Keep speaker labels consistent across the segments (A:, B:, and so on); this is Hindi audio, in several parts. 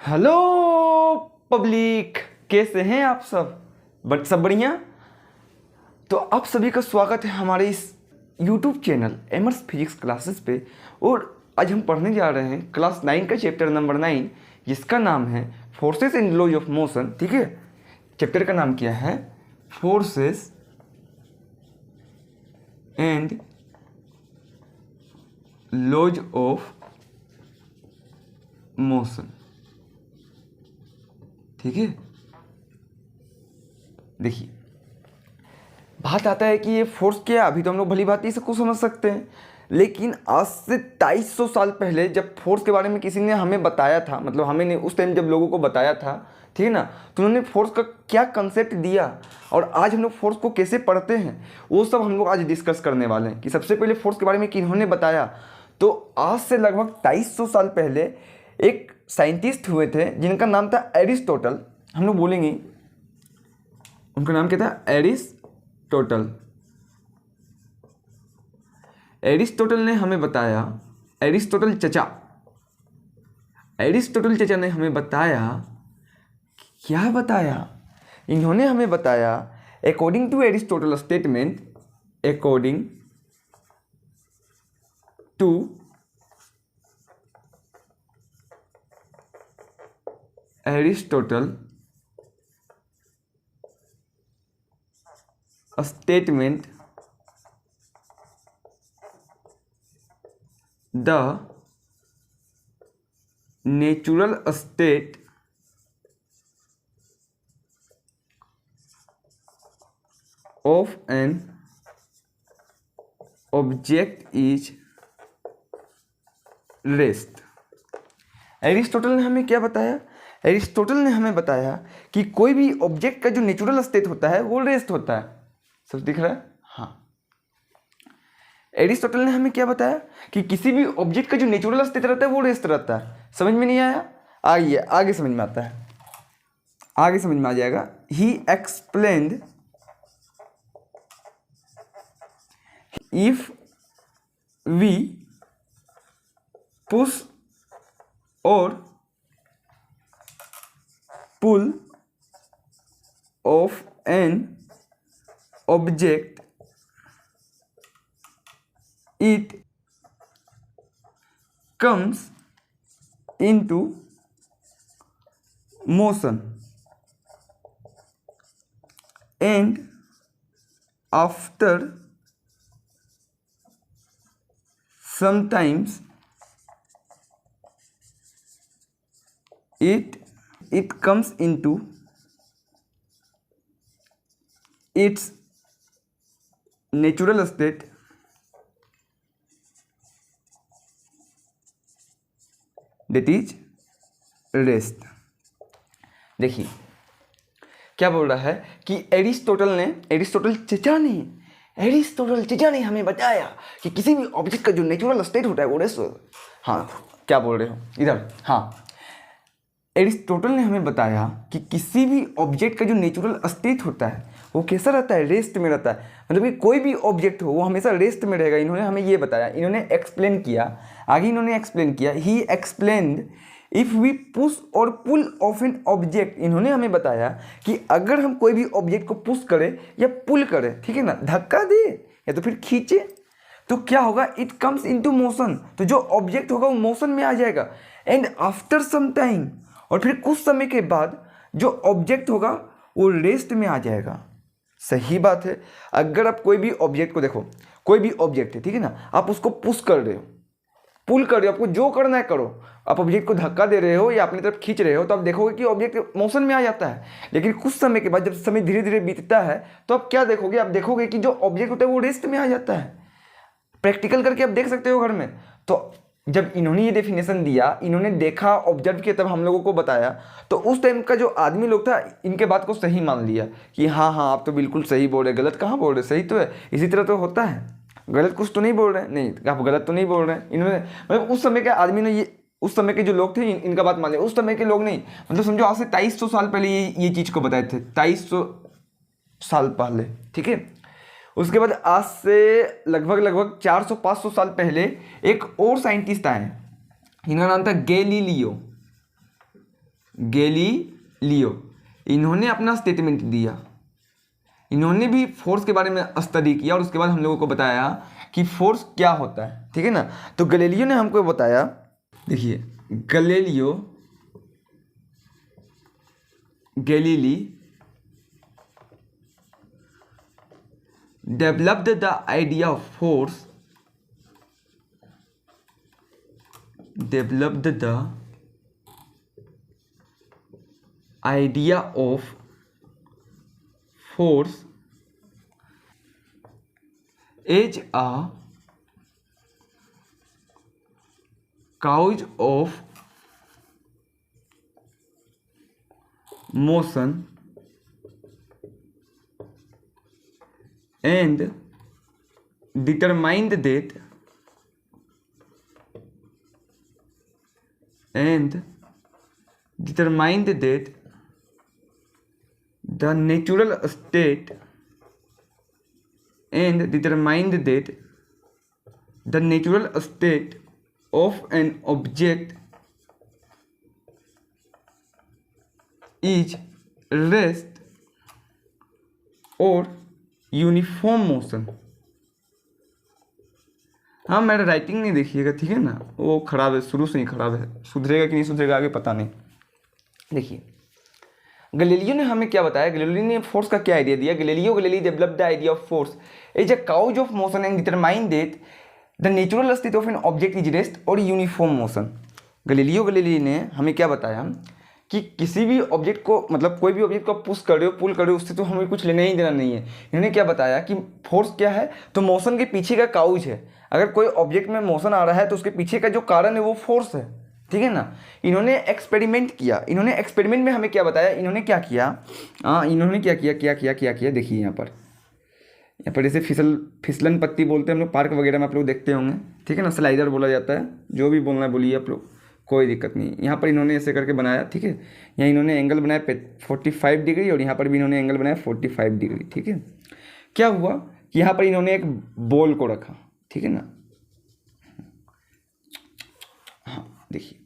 A: हेलो पब्लिक, कैसे हैं आप सब? सब बढ़िया। तो आप सभी का स्वागत है हमारे इस यूट्यूब चैनल एमर्स फिजिक्स क्लासेस पे। और आज हम पढ़ने जा रहे हैं क्लास 9 का चैप्टर नंबर 9, जिसका नाम है forces and laws of motion. ठीक है, चैप्टर का नाम क्या है? Forces and laws of motion. ठीक है, देखिए बात आता है कि ये फोर्स क्या है। अभी तो हम लोग भली भांति इसको समझ सकते हैं, लेकिन आज से 2200 साल पहले जब फोर्स के बारे में किसी ने हमें बताया था, मतलब हमें नहीं, उस टाइम जब लोगों को बताया था, ठीक है ना, तो उन्होंने फोर्स का क्या कंसेप्ट दिया और आज हम लोग फोर्स को कैसे पढ़ते हैं, वो सब हम लोग आज डिस्कस करने वाले हैं कि सबसे पहले फोर्स के बारे में किन्होंने बताया। तो आज से लगभग 2200 साल पहले एक साइंटिस्ट हुए थे जिनका नाम था एरिस्टोटल। हम लोग बोलेंगे उनका नाम क्या था? एरिस्टोटल। एरिस्टोटल ने हमें बताया, एरिस्टोटल चचा ने हमें बताया, क्या बताया? इन्होंने हमें बताया, according to Aristotle statement, according to Aristotle statement, the natural state of an object is rest। Aristotle ने हमें क्या बताया? एरिस्टोटल ने हमें बताया कि कोई भी ऑब्जेक्ट का जो नेचुरल स्टेट होता है वो रेस्ट होता है। सब दिख रहा है? हाँ। एरिस्टोटल ने हमें क्या बताया कि किसी भी ऑब्जेक्ट का जो नेचुरल स्टेट रहता है वो रेस्ट रहता है। समझ में नहीं आया? आइए आगे समझ में आता है, आगे समझ में आ जाएगा। He explained if we push और pull of an object, it comes into motion and after sometimes it comes into its natural state that is rest. देखिए क्या बोल रहा है कि एरिस्टोटल चचा ने हमें बताया कि किसी भी ऑब्जेक्ट का जो नेचुरल स्टेट होता है वो रेस्ट। हाँ, क्या बोल रहे हो इधर? हाँ, एरिस्टोटल ने हमें बताया कि किसी भी ऑब्जेक्ट का जो नेचुरल स्टेट होता है वो कैसा रहता है? रेस्ट में रहता है। मतलब कि कोई भी ऑब्जेक्ट हो वो हमेशा रेस्ट में रहेगा। इन्होंने हमें ये बताया, इन्होंने एक्सप्लेन किया, आगे इन्होंने एक्सप्लेन किया। He explained if we push और पुल ऑफ एन ऑब्जेक्ट। इन्होंने हमें बताया कि अगर हम कोई भी ऑब्जेक्ट को पुश करें या पुल करें, ठीक है ना, धक्का दे या तो फिर खींचे, तो क्या होगा? It comes into motion. तो जो ऑब्जेक्ट होगा वो मोशन में आ जाएगा। एंड आफ्टर सम टाइम, और फिर कुछ समय के बाद जो ऑब्जेक्ट होगा वो रेस्ट में आ जाएगा। सही बात है। अगर आप कोई भी ऑब्जेक्ट को देखो, कोई भी ऑब्जेक्ट है, ठीक है ना, आप उसको पुश कर रहे हो, पुल कर रहे हो, आपको जो करना है करो, आप ऑब्जेक्ट को धक्का दे रहे हो या अपनी तरफ खींच रहे हो, तो आप देखोगे कि ऑब्जेक्ट मोशन में आ जाता है। लेकिन कुछ समय के बाद जब समय धीरे धीरे बीतता है तो आप क्या देखोगे? आप देखोगे कि जो ऑब्जेक्ट होता है वो रेस्ट में आ जाता है। प्रैक्टिकल करके आप देख सकते हो घर में। तो जब इन्होंने ये डेफिनेशन दिया, इन्होंने देखा, ऑब्जर्व किया, तब हम लोगों को बताया, तो उस टाइम का जो आदमी लोग था इनके बात को सही मान लिया कि हाँ हाँ आप तो बिल्कुल सही बोल रहे, गलत कहाँ बोल रहे, सही तो है। इसी तरह तो होता है, गलत कुछ तो नहीं बोल रहे, नहीं आप गलत तो नहीं बोल रहे। इन्होंने मतलब उस समय के आदमी ने ये, उस समय के जो लोग थे इनका बात मान लिया। उस समय के लोग नहीं, मतलब समझो आज से 2300 साल पहले ये चीज़ को बताए थे, 2300 साल पहले, ठीक है। उसके बाद आज से लगभग 400-500 साल पहले एक और साइंटिस्ट आए, इनका नाम था गैलीलियो। गैलीलियो, इन्होंने अपना स्टेटमेंट दिया, इन्होंने भी फोर्स के बारे में स्टडी किया और उसके बाद हम लोगों को बताया कि फोर्स क्या होता है, ठीक है ना। तो गैलीलियो ने हमको बताया, देखिए Galileo Galilei developed the idea of force, developed the idea of force as a cause of motion and determined that the natural state of an object is rest or uniform motion. हाँ मेरा राइटिंग नहीं देखिएगा, ठीक है ना, वो खराब है, शुरू से ही खराब है, सुधरेगा कि नहीं सुधरेगा आगे पता नहीं। देखिए गैलीलियो ने हमें क्या बताया, गैलीलियो ने फोर्स का क्या आइडिया दिया। Galileo developed the idea of force as a cause of motion and determine that the natural state of an object is rest और यूनिफॉर्म मोशन। गैलीलियो ने हमें क्या बताया कि किसी भी ऑब्जेक्ट को, मतलब कोई भी ऑब्जेक्ट को पुश कर रहे हो, पुल कर रहे हो, उससे तो हमें कुछ लेना ही देना नहीं है। इन्होंने क्या बताया कि फोर्स क्या है, तो मोशन के पीछे का काउज है। अगर कोई ऑब्जेक्ट में मोशन आ रहा है तो उसके पीछे का जो कारण है वो फोर्स है, ठीक है ना। इन्होंने एक्सपेरिमेंट किया, इन्होंने एक्सपेरिमेंट में हमें क्या बताया, इन्होंने क्या किया, इन्होंने क्या किया, देखिए यहाँ पर जैसे फिसलन पत्ती बोलते हैं हम लोग, पार्क वगैरह में आप लोग देखते होंगे, ठीक है ना, स्लाइडर बोला जाता है, जो भी बोलना है बोलिए आप लोग, कोई दिक्कत नहीं। यहाँ पर इन्होंने ऐसे करके बनाया, ठीक है, यहाँ इन्होंने एंगल बनाया 45 डिग्री और यहाँ पर भी इन्होंने एंगल बनाया 45 डिग्री, ठीक है। क्या हुआ कि यहाँ पर इन्होंने एक बॉल को रखा, ठीक है ना, हाँ देखिए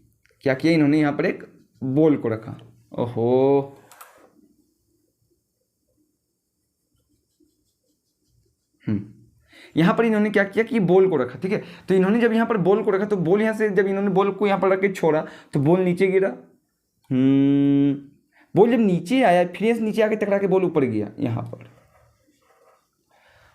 A: क्या किया इन्होंने, यहाँ पर एक बॉल को रखा, ओहो यहाँ पर इन्होंने क्या किया कि बॉल को रखा, ठीक है। तो इन्होंने जब यहाँ पर बॉल को रखा तो बॉल यहाँ से, जब इन्होंने बॉल को यहाँ पर रख के छोड़ा तो बॉल नीचे गिरा, बॉल जब नीचे आया फिर से नीचे आके टकरा के बॉल ऊपर गया। यहाँ पर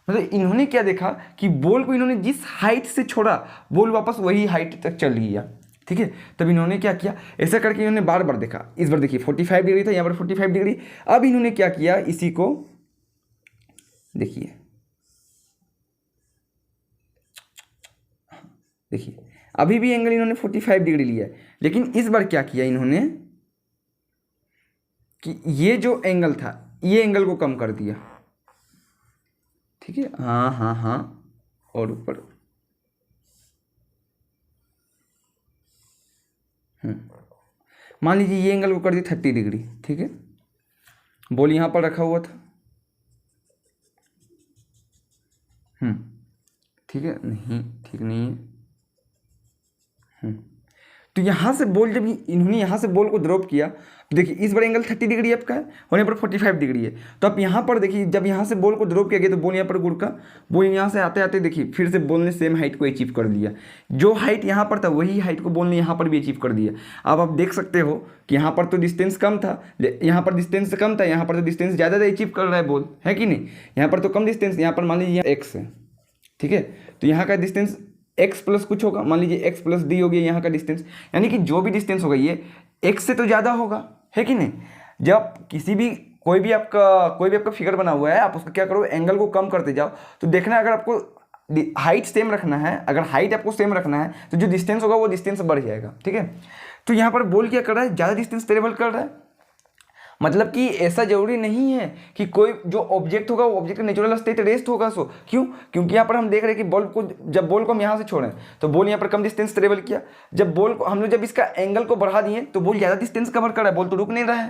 A: मतलब इन्होंने क्या देखा कि बॉल को इन्होंने जिस हाइट से छोड़ा बॉल वापस वही हाइट तक चल गया, ठीक है। तब इन्होंने क्या किया, ऐसा करके इन्होंने बार बार देखा, इस बार देखिए 45 डिग्री था, यहाँ पर 45 डिग्री। अब इन्होंने क्या किया, इसी को देखिए अभी भी एंगल इन्होंने 45 डिग्री लिया है, लेकिन इस बार क्या किया इन्होंने कि ये जो एंगल था ये एंगल को कम कर दिया, ठीक है, हाँ और ऊपर मान लीजिए ये एंगल को कर दिया 30 डिग्री, ठीक है। बॉल यहाँ पर रखा हुआ था, ठीक है, नहीं ठीक नहीं है, तो यहाँ से बॉल जब इन्होंने यहाँ से बॉल को ड्रॉप किया तो देखिए इस बार एंगल 30 डिग्री आपका है और यहाँ पर 45 डिग्री है। तो आप यहाँ पर देखिए जब यहाँ से बॉल को ड्रॉप किया गया तो बॉल यहाँ पर गुड़का, बॉल यहाँ से आते आते देखिए फिर से बॉल ने सेम हाइट को अचीव कर लिया, जो हाइट यहाँ पर था वही हाइट को बॉल ने यहाँ पर भी अचीव कर दिया। अब आप देख सकते हो कि यहाँ पर तो डिस्टेंस कम था, यहाँ पर डिस्टेंस कम था, यहाँ पर तो डिस्टेंस ज़्यादा अचीव कर रहा है बॉल, है कि नहीं। यहाँ पर तो कम डिस्टेंस, यहाँ पर मान लीजिए एक्स है, ठीक है, तो यहाँ का डिस्टेंस x प्लस कुछ होगा, मान लीजिए x प्लस डी हो गया यहाँ का डिस्टेंस, यानी कि जो भी डिस्टेंस होगा ये x से तो ज़्यादा होगा, है कि नहीं। जब कोई भी आपका फिगर बना हुआ है, आप उसका क्या करो, एंगल को कम करते जाओ, तो देखना अगर आपको हाइट सेम रखना है, अगर हाइट आपको सेम रखना है तो जो डिस्टेंस होगा वो डिस्टेंस बढ़ जाएगा, ठीक है। तो यहाँ पर बॉल क्या कर रहा है, ज़्यादा डिस्टेंस ट्रेवल कर रहा है, मतलब कि ऐसा जरूरी नहीं है कि कोई जो ऑब्जेक्ट होगा वो ऑब्जेक्ट का नेचुरल स्टेट रेस्ट होगा। सो क्योंकि यहाँ पर हम देख रहे हैं कि जब बॉल को हम यहाँ से छोड़ें तो बॉल यहाँ पर कम डिस्टेंस ट्रेवल किया, जब बॉल को हम लोग जब इसका एंगल को बढ़ा दिए तो बॉल ज़्यादा डिस्टेंस कवर कर रहा है, बॉल तो रुक नहीं रहा है,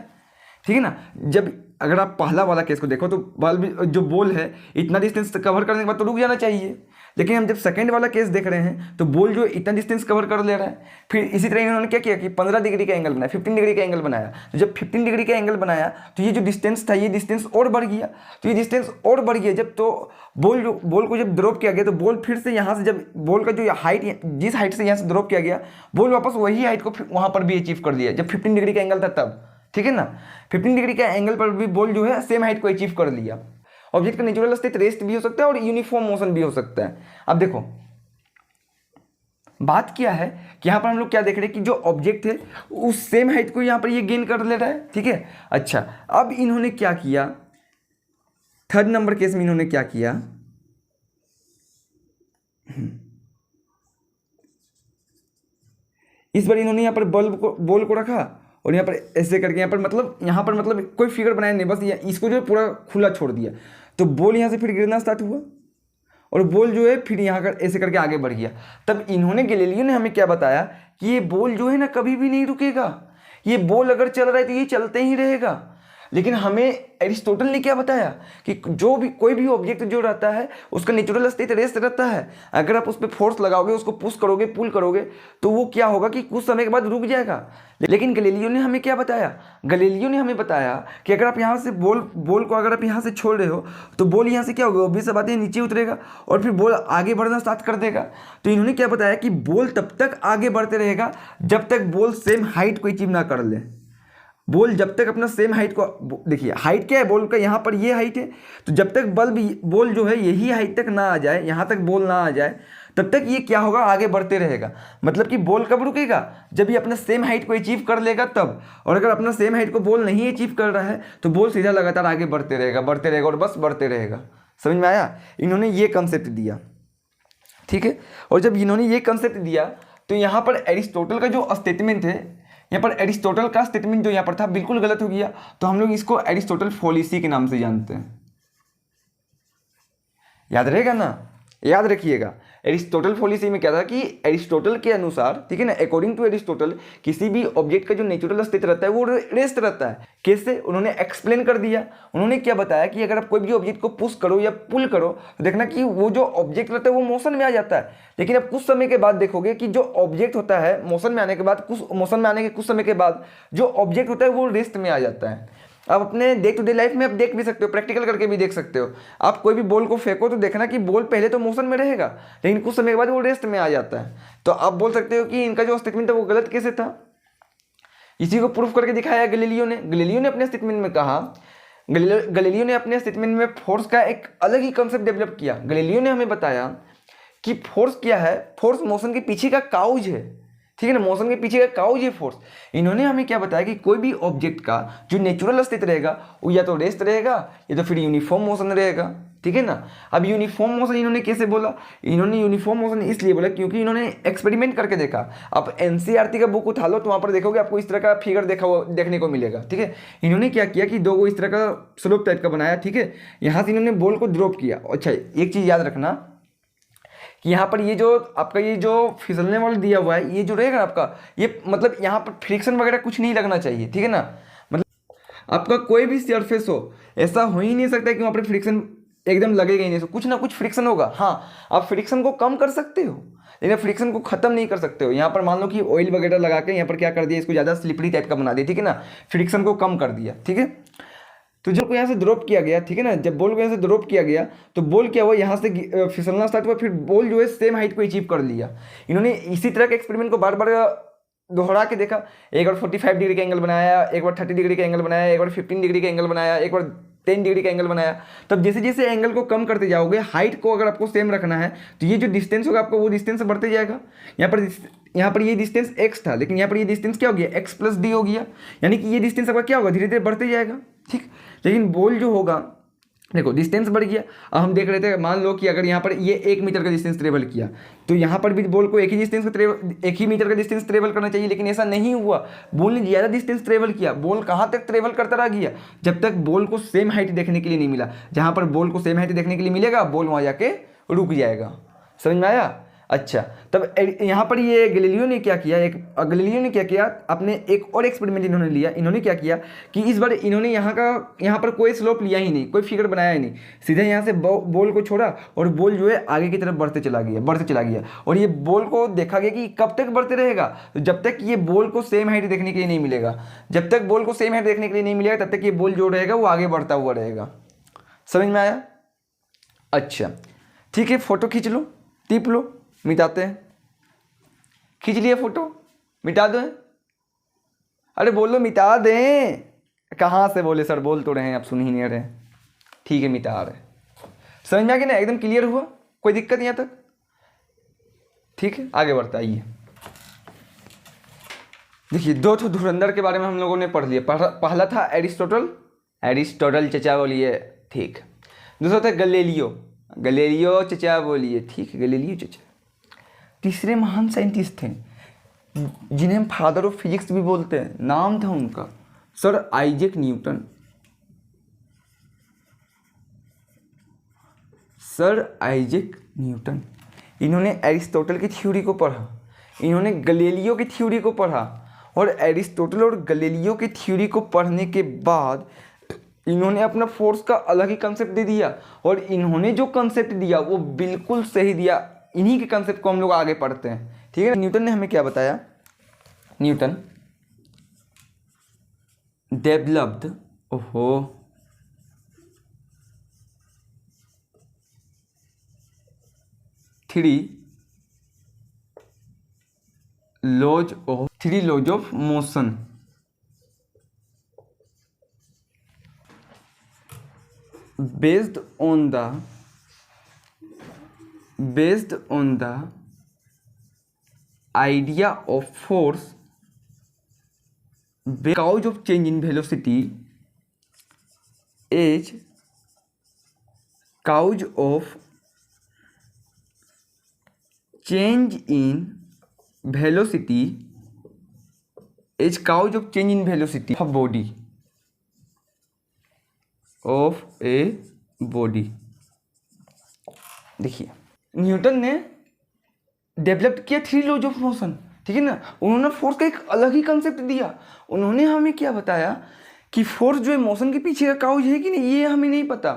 A: ठीक है ना। जब अगर आप पहला वाला केस को देखो तो जो बॉल है इतना डिस्टेंस कवर करने के बाद तो रुक जाना चाहिए, लेकिन हम जब सेकंड वाला केस देख रहे हैं तो बॉल जो इतना डिस्टेंस कवर कर ले रहा है, फिर इसी तरह इन्होंने क्या किया कि 15 डिग्री का एंगल बनाया, 15 डिग्री का एंगल बनाया। तो जब 15 डिग्री का एंगल बनाया तो ये जो डिस्टेंस था ये डिस्टेंस और बढ़ गया, तो ये डिस्टेंस और बढ़ गया जब, तो बॉल को जब ड्रॉप किया गया तो बॉल फिर से यहाँ से, जब बॉल का जो हाइट जिस हाइट से यहाँ से ड्रॉप किया गया, बॉल वापस वही हाइट को वहाँ पर भी अचीव कर लिया जब 15 डिग्री का एंगल था तब, ठीक है ना। 15 डिग्री का एंगल पर भी बॉल जो है सेम हाइट को अचीव कर लिया। ऑब्जेक्ट का नेचुरल स्टेट रेस्ट भी हो सकता है और यूनिफॉर्म मोशन भी हो सकता है। अब देखो बात क्या है कि यहाँ पर हम लोग क्या देख रहे हैं कि जो ऑब्जेक्ट है उस सेम हाइट को यहाँ पर ये गेन कर ले रहा है, ठीक है। अच्छा, अब इन्होंने क्या किया, थर्ड नंबर केस में इन्होंने क्या किया, इस बार इन्होंने यहाँ पर बॉल को रखा और यहाँ पर ऐसे करके यहाँ पर मतलब कोई फिगर बनाया नहीं, बस इसको जो है पूरा खुला छोड़ दिया। तो बॉल यहाँ से फिर गिरना स्टार्ट हुआ और बॉल जो है फिर यहाँ कर ऐसे करके आगे बढ़ गया। तब इन्होंने, गैलीलियो ने हमें क्या बताया कि ये बॉल जो है ना कभी भी नहीं रुकेगा, ये बॉल अगर चल रहा है तो ये चलते ही रहेगा। लेकिन हमें एरिस्टोटल ने क्या बताया कि जो भी कोई भी ऑब्जेक्ट जो रहता है उसका नेचुरल स्टेट रेस्ट रहता है। अगर आप उस पर फोर्स लगाओगे, उसको पुश करोगे, पुल करोगे तो वो क्या होगा कि कुछ समय के बाद रुक जाएगा। लेकिन गैलीलियो ने हमें क्या बताया, गैलीलियो ने हमें बताया कि अगर आप यहाँ से बॉल को अगर आप यहाँ से छोड़ रहे हो तो बॉल यहाँ से क्या होगा, ऑब्वियस बात है नीचे उतरेगा और फिर बॉल आगे बढ़ना स्टार्ट कर देगा। तो इन्होंने क्या बताया कि बॉल तब तक आगे बढ़ते रहेगा जब तक बॉल सेम हाइट को अचीव ना कर ले। बॉल जब तक अपना सेम हाइट को, देखिए हाइट क्या है बॉल का, यहाँ पर ये हाइट है, तो जब तक बॉल जो है यही हाइट तक ना आ जाए, यहाँ तक बॉल ना आ जाए, तब तक ये क्या होगा, आगे बढ़ते रहेगा। मतलब कि बॉल कब रुकेगा, जब ये अपना सेम हाइट को अचीव कर लेगा तब। और अगर अपना सेम हाइट को बॉल नहीं अचीव कर रहा है तो बॉल सीधा लगातार आगे बढ़ते रहेगा और बस बढ़ते रहेगा। समझ में आया, इन्होंने ये कंसेप्ट दिया, ठीक है। और जब इन्होंने ये कंसेप्ट दिया तो यहाँ पर एरिस्टोटल का जो स्टेटमेंट है, यहाँ पर एरिस्टोटल का स्टेटमेंट जो यहाँ पर था बिल्कुल गलत हो गया। तो हम लोग इसको एरिस्टोटल फॉलिसी के नाम से जानते हैं। याद रहेगा ना, याद रखिएगा। एरिस्टोटल फॉलिसी में क्या था कि एरिस्टोटल के अनुसार, ठीक है ना, अकॉर्डिंग टू एरिस्टोटल किसी भी ऑब्जेक्ट का जो नेचुरल स्टेट रहता है वो रेस्ट रहता है। कैसे, उन्होंने एक्सप्लेन कर दिया। उन्होंने क्या बताया कि अगर आप कोई भी ऑब्जेक्ट को पुश करो या पुल करो तो देखना कि वो जो ऑब्जेक्ट रहता है वो मोशन में आ जाता है। लेकिन अब कुछ समय के बाद देखोगे कि जो ऑब्जेक्ट होता है मोशन में आने के कुछ समय के बाद जो ऑब्जेक्ट होता है वो रेस्ट में आ जाता है। आप अपने डे टू डे लाइफ में आप देख भी सकते हो, प्रैक्टिकल करके भी देख सकते हो। आप कोई भी बॉल को फेंको तो देखना कि बॉल पहले तो मोशन में रहेगा लेकिन कुछ समय के बाद वो रेस्ट में आ जाता है। तो आप बोल सकते हो कि इनका जो स्टेटमेंट है वो गलत कैसे था। इसी को प्रूफ करके दिखाया गैलीलियो ने अपने स्टेटमेंट में कहा, गैलीलियो ने अपने स्टेटमेंट में फोर्स का एक अलग ही कंसेप्ट डेवलप किया। गैलीलियो ने हमें बताया कि फोर्स क्या है, फोर्स मोशन के पीछे का काउज है, ठीक है ना, मोशन के पीछे का काउज है फोर्स। इन्होंने हमें क्या बताया कि कोई भी ऑब्जेक्ट का जो नेचुरल स्थित रहेगा वो या तो रेस्ट रहेगा या तो फिर यूनिफॉर्म मोशन रहेगा, ठीक है ना। अब यूनिफॉर्म मोशन इन्होंने कैसे बोला, इन्होंने यूनिफॉर्म मोशन इसलिए बोला क्योंकि इन्होंने एक्सपेरिमेंट करके देखा। आप एनसीईआरटी का बुक उठा लो तो वहाँ पर देखोगे आपको इस तरह का फिगर देखने को मिलेगा, ठीक है। इन्होंने क्या किया कि दो को इस तरह का स्लोप टाइप का बनाया, ठीक है। यहाँ से इन्होंने बॉल को ड्रॉप किया। अच्छा, एक चीज़ याद रखना कि यहाँ पर ये जो आपका ये जो फिसलने वाला दिया हुआ है ये जो रहेगा आपका, ये मतलब यहाँ पर फ्रिक्शन वगैरह कुछ नहीं लगना चाहिए, ठीक है ना। मतलब आपका कोई भी सरफेस हो, ऐसा हो ही नहीं सकता कि वहाँ पर फ्रिक्शन एकदम लगेगा ही नहीं, तो कुछ ना कुछ फ्रिक्शन होगा। हाँ, आप फ्रिक्शन को कम कर सकते हो लेकिन फ्रिक्शन को खत्म नहीं कर सकते हो। यहाँ पर मान लो कि ऑयल वगैरह लगा के यहाँ पर क्या कर दिया, इसको ज़्यादा स्लिपरी टाइप का बना दिया, ठीक है ना, फ्रिक्शन को कम कर दिया, ठीक है। तो जब यहाँ से ड्रॉप किया गया, ठीक है ना, जब बॉल को यहाँ से ड्रॉप किया गया तो बॉल क्या हुआ, यहाँ से फिसलना स्टार्ट हुआ, फिर बॉल जो है सेम हाइट को अचीव कर लिया। इन्होंने इसी तरह के एक्सपेरिमेंट को बार बार दोहरा के देखा। एक बार 45 डिग्री का एंगल बनाया, एक बार 30 डिग्री का एंगल बनाया, एक बार 15 डिग्री का एंगल बनाया, एक बार 10 डिग्री का एंगल बनाया। तब जैसे जैसे एंगल को कम करते जाओगे, हाइट को अगर आपको सेम रखना है तो ये जो डिस्टेंस होगा आपको वो डिस्टेंस बढ़ते जाएगा। यहाँ पर ये डिस्टेंस x था लेकिन यहाँ पर ये डिस्टेंस क्या हो गया, x + d हो गया, यानी कि ये डिस्टेंस आपका क्या होगा, धीरे धीरे बढ़ते जाएगा, ठीक। लेकिन बॉल जो होगा, देखो डिस्टेंस बढ़ गया। अब हम देख रहे थे, मान लो कि अगर यहाँ पर ये 1 मीटर का डिस्टेंस ट्रेवल किया तो यहाँ पर भी बॉल को एक ही मीटर का डिस्टेंस ट्रेवल करना चाहिए, लेकिन ऐसा नहीं हुआ। बॉल ने ज़्यादा डिस्टेंस ट्रेवल किया। बॉल कहाँ तक ट्रेवल करता रह गया, जब तक बॉल को सेम हाइट देखने के लिए नहीं मिला। जहाँ पर बॉल को सेम हाइट देखने के लिए मिलेगा बॉल वहाँ जाके रुक जाएगा। समझ में आया। अच्छा, तब यहाँ पर ये गैलीलियो ने क्या किया, अपने एक और एक्सपेरिमेंट इन्होंने लिया। इन्होंने क्या किया कि इस बार इन्होंने यहाँ पर कोई स्लोप लिया ही नहीं, कोई फिगर बनाया ही नहीं, सीधे यहाँ से बॉल को छोड़ा और बॉल जो है आगे की तरफ बढ़ते चला गया। और ये बॉल को देखा गया कि कब तक बढ़ते रहेगा, तो जब तक ये बॉल को सेम हाइट देखने के लिए नहीं मिलेगा, तब तक ये बॉल जो रहेगा वो आगे बढ़ता हुआ रहेगा। समझ में आया? अच्छा ठीक है, फोटो खींच लो, टिप लो, मिटाते हैं। खींच लिया फोटो, मिटा दो। अरे बोलो मिटा दें, कहाँ से बोले सर, बोल तो रहे हैं, आप सुन ही नहीं रहे। ठीक है मिटा रहे। समझ में आ गया ना, एकदम क्लियर हुआ, कोई दिक्कत यहाँ तक? ठीक है आगे बढ़ता आइए। देखिए दो तो धुरंधर के बारे में हम लोगों ने पढ़ लिया। पहला था एरिस्टोटल चचा बोलिए, ठीक। दूसरा था गैलीलियो चचा बोलिए, ठीक, गैलीलियो चचा। तीसरे महान साइंटिस्ट थे जिन्हें हम फादर ऑफ फिजिक्स भी बोलते हैं, नाम था उनका सर आइजैक न्यूटन। इन्होंने एरिस्टोटल की थ्योरी को पढ़ा, इन्होंने गैलीलियो की थ्योरी को पढ़ा, और एरिस्टोटल और गैलीलियो की थ्योरी को पढ़ने के बाद इन्होंने अपना फोर्स का अलग ही कंसेप्ट दे दिया, और इन्होंने जो कंसेप्ट दिया वो बिल्कुल सही दिया। इन्हीं के कंसेप्ट को हम लोग आगे पढ़ते हैं, ठीक है। न्यूटन ने हमें क्या बताया? Newton developed three laws of motion based on the idea of force, cause of change in velocity is cause of change in velocity of a body। देखिए न्यूटन ने डेवलप किया थ्री लॉज ऑफ मोशन, ठीक है ना। उन्होंने फोर्स का एक अलग ही कंसेप्ट दिया। उन्होंने हमें क्या बताया कि फोर्स जो है मोशन के पीछे का काउज है कि नहीं, ये हमें नहीं पता।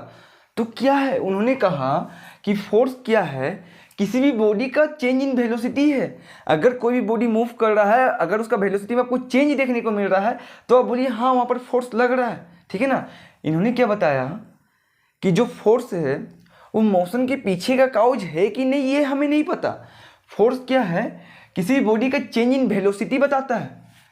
A: तो क्या है, उन्होंने कहा कि फोर्स क्या है, किसी भी बॉडी का चेंज इन वेलोसिटी है। अगर कोई भी बॉडी मूव कर रहा है, अगर उसका वेलोसिटी में आपको चेंज देखने को मिल रहा है, तो आप बोलिए हाँ वहाँ पर फोर्स लग रहा है, ठीक है ना। इन्होंने क्या बताया कि जो फोर्स है वो मोशन के पीछे का काउज है कि नहीं, ये हमें नहीं पता। फोर्स क्या है, किसी भी बॉडी का चेंज इन वेलोसिटी बताता है।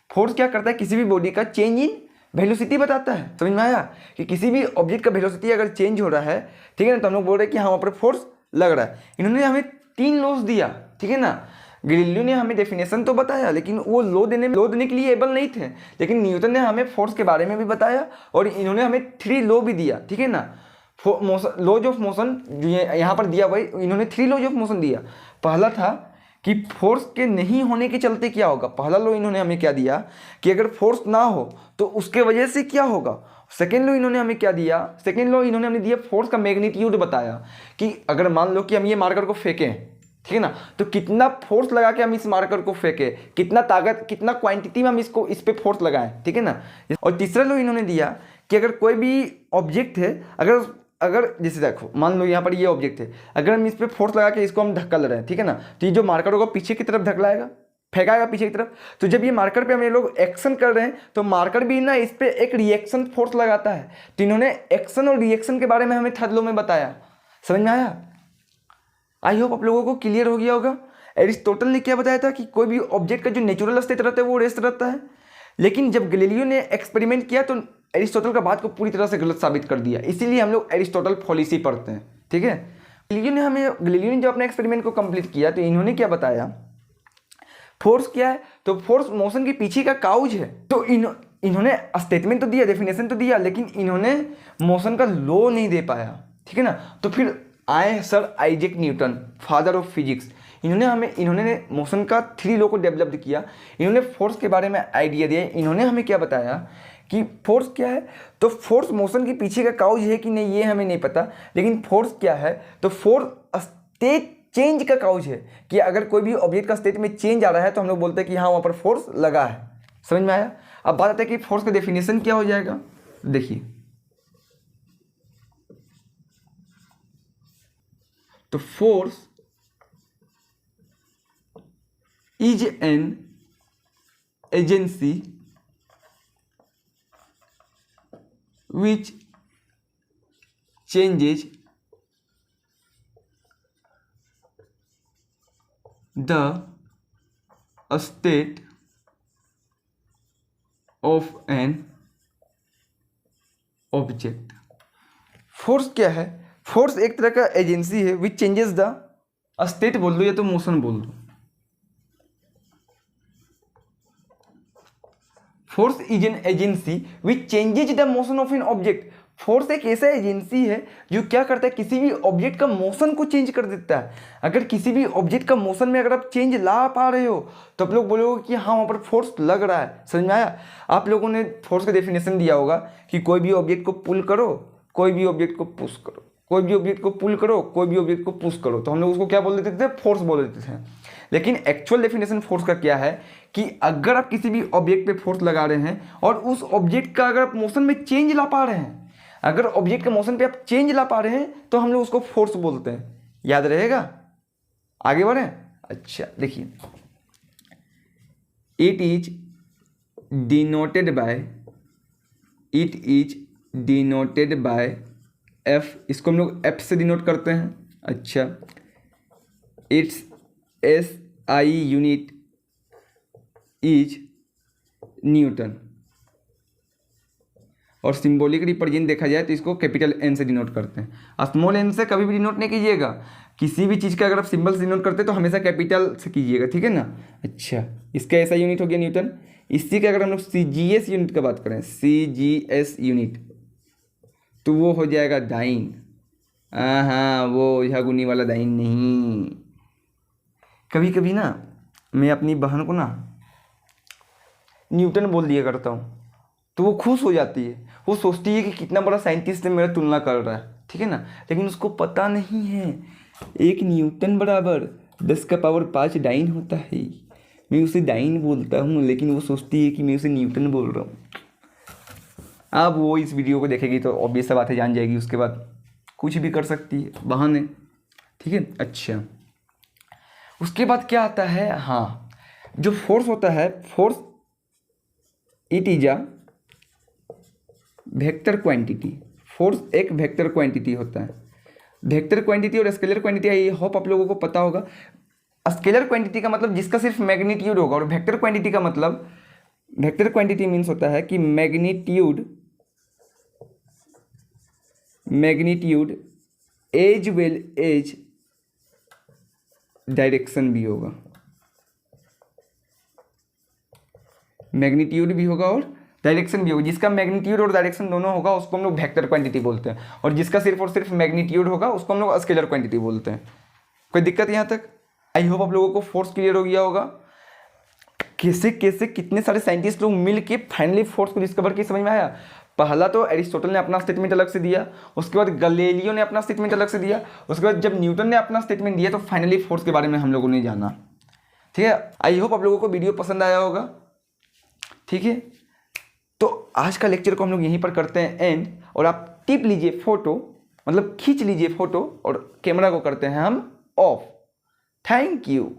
A: फोर्स क्या करता है, किसी भी बॉडी का चेंज इन वेलोसिटी बताता है। समझ में आया कि किसी भी ऑब्जेक्ट का वेलोसिटी अगर चेंज हो रहा है, ठीक है ना, तो हम लोग बोल रहे हैं कि हाँ वहाँ पर फोर्स लग रहा है। इन्होंने हमें 3 लॉज दिया, ठीक है ना। गैलीलियो ने हमें डेफिनेशन तो बताया, लेकिन वो लॉ देने के लिए एबल नहीं थे। लेकिन न्यूटन ने हमें फोर्स के बारे में भी बताया, और इन्होंने हमें 3 लॉ भी दिया, ठीक है ना। लॉज ऑफ मोशन जो यहाँ पर दिया भाई, इन्होंने 3 लॉज ऑफ मोशन दिया। पहला था कि फोर्स के नहीं होने के चलते क्या होगा। पहला लॉ इन्होंने हमें क्या दिया कि अगर फोर्स ना हो तो उसके वजह से क्या होगा। सेकेंड लॉ इन्होंने हमें क्या दिया, सेकेंड लॉ इन्होंने हमें दिया फोर्स का मैग्नीट्यूड बताया कि अगर मान लो कि हम ये मार्कर को फेंकें, ठीक है ना, तो कितना फोर्स लगा के हम इस मार्कर को फेंके, कितना ताकत, कितना क्वांटिटी में हम इस पे फोर्स लगाएं, ठीक है ना। और तीसरा लॉ इन्होंने दिया कि अगर कोई भी ऑब्जेक्ट है, अगर जैसे देखो मान लो यहाँ पर ये ऑब्जेक्ट है, अगर हम इस पे फोर्स लगा के इसको हम धक्का ले रहे हैं, ठीक है ना, तो ये जो मार्कर होगा पीछे की तरफ धक्लाएगा, फेंकाएगा पीछे की तरफ। तो जब ये मार्कर पे हम ये लोग एक्शन कर रहे हैं, तो मार्कर भी ना इस पे एक रिएक्शन फोर्स लगाता है। तो इन्होंने एक्शन और रिएक्शन के बारे में हमें थर्ड लॉ में बताया। समझ में आया? आई होप आप लोगों को क्लियर हो गया होगा। एरिस्टोटल ने क्या बताया था कि कोई भी ऑब्जेक्ट का जो नेचुरल स्टेट रहता है वो रेस्ट रहता है। लेकिन जब गैलीलियो ने एक्सपेरिमेंट किया तो एरिस्टोटल का बात को पूरी तरह से गलत साबित कर दिया। इसीलिए हम लोग एरिस्टोटल फॉलिसी पढ़ते हैं, ठीक है। गैलीलियो ने जब अपने एक्सपेरिमेंट को कंप्लीट किया तो इन्होंने क्या बताया, फोर्स क्या है, तो फोर्स मोशन के पीछे का काउज है। तो इन्होंने स्टेटमेंट तो दिया, डेफिनेशन तो दिया, लेकिन इन्होंने मोशन का लॉ नहीं दे पाया, ठीक है ना। तो फिर आए sir Isaac Newton, father of physics. इन्होंने मोशन का 3 लॉ को डेवलप किया। इन्होंने फोर्स के बारे में आइडिया दिया। इन्होंने हमें क्या बताया कि फोर्स क्या है, तो फोर्स मोशन के पीछे का काउज है कि नहीं ये हमें नहीं पता, लेकिन फोर्स क्या है, तो फोर्स स्टेट चेंज का काउज है कि अगर कोई भी ऑब्जेक्ट का स्टेट में चेंज आ रहा है तो हम लोग बोलते हैं कि हाँ वहाँ पर फोर्स लगा है। समझ में आया? अब बात आती है कि फोर्स का डेफिनेशन क्या हो जाएगा। देखिए तो force is an agency which changes the state of an object। Force क्या है? फोर्स एक तरह का एजेंसी है विच चेंजेस द स्टेट बोल दो या तो मोशन बोल दो। Force is an agency which changes the motion of an object. Force एक ऐसा एजेंसी है जो क्या करता है, किसी भी ऑब्जेक्ट का मोशन को चेंज कर देता है। अगर किसी भी ऑब्जेक्ट का मोशन में अगर आप चेंज ला पा रहे हो तो आप लोग बोलोगे कि हाँ वहाँ पर फोर्स लग रहा है। समझ में आया? आप लोगों ने फोर्स का डेफिनेशन दिया होगा कि कोई भी ऑब्जेक्ट को पुल करो, कोई भी ऑब्जेक्ट को पुश करो, कोई भी ऑब्जेक्ट को पुल करो, कोई भी ऑब्जेक्ट को पुश करो, तो हम लोग उसको क्या बोल देते थे? फोर्स बोल देते थे। लेकिन एक्चुअल डेफिनेशन फोर्स का क्या है कि अगर आप किसी भी ऑब्जेक्ट पे फोर्स लगा रहे हैं और उस ऑब्जेक्ट का अगर आप मोशन में चेंज ला पा रहे हैं, अगर ऑब्जेक्ट के मोशन पे आप चेंज ला पा रहे हैं तो हम लोग उसको फोर्स बोलते हैं। याद रहेगा? आगे बढ़े। अच्छा देखिए, it is denoted by F. इसको हम लोग एफ से डिनोट करते हैं। अच्छा, it's SI unit is Newton. और सिंबॉलिक रिप्रेजेंट देखा जाए तो इसको कैपिटल N से डिनोट करते हैं। स्मॉल n से कभी भी डिनोट नहीं कीजिएगा। किसी भी चीज़ का अगर आप सिंबल से डिनोट करते हैं तो हमेशा कैपिटल से कीजिएगा, ठीक है ना। अच्छा, इसका ऐसा यूनिट हो गया न्यूटन। इसी का अगर हम लोग CGS यूनिट का बात करें, CGS यूनिट, तो वो हो जाएगा डाइन। हाँ, वो झगुनी वाला डाइन नहीं। कभी कभी ना मैं अपनी बहन को ना न्यूटन बोल दिया करता हूँ तो वो खुश हो जाती है। वो सोचती है कि कितना बड़ा साइंटिस्ट है, मेरा तुलना कर रहा है, ठीक है ना। लेकिन उसको पता नहीं है एक न्यूटन बराबर 10⁵ डाइन होता है। मैं उसे डाइन बोलता हूँ लेकिन वो सोचती है कि मैं उसे न्यूटन बोल रहा हूँ। अब वो इस वीडियो को देखेगी तो ऑब्वियस सा बात है, जान जाएगी। उसके बाद कुछ भी कर सकती है, बहन है, ठीक है। अच्छा, उसके बाद क्या आता है? हाँ, जो फोर्स होता है, force it is a vector quantity. Force एक वेक्टर क्वांटिटी होता है। वेक्टर क्वांटिटी और स्केलर क्वांटिटी, आई होप आप लोगों को पता होगा। स्केलर क्वांटिटी का मतलब जिसका सिर्फ मैग्नीट्यूड होगा, और वेक्टर क्वांटिटी का मतलब, वेक्टर क्वांटिटी मीन्स होता है कि magnitude as well as direction भी होगा। मैग्नीट्यूड भी होगा और डायरेक्शन भी होगा। जिसका मैग्नीट्यूड और डायरेक्शन दोनों होगा उसको हम लोग वेक्टर क्वांटिटी बोलते हैं, और जिसका सिर्फ और सिर्फ मैग्नीट्यूड होगा उसको हम लोग स्केलर क्वांटिटी बोलते हैं। कोई दिक्कत यहाँ तक? आई होप आप लोगों को फोर्स क्लियर हो गया होगा। कैसे कैसे कितने सारे साइंटिस्ट लोग मिल के फाइनली फोर्स को डिस्कवर किए, समझ में आया। पहला तो एरिस्टोटल ने अपना स्टेटमेंट अलग से दिया, उसके बाद गैलीलियो ने अपना स्टेटमेंट अलग से दिया, उसके बाद जब न्यूटन ने अपना स्टेटमेंट दिया तो फाइनली फोर्स के बारे में हम लोगों ने जाना, ठीक है। आई होप आप लोगों को वीडियो पसंद आया होगा, ठीक है। तो आज का लेक्चर को हम लोग यहीं पर करते हैं एंड, और आप टिप लीजिए फोटो, मतलब खींच लीजिए फोटो, और कैमरा को करते हैं हम ऑफ। Thank you.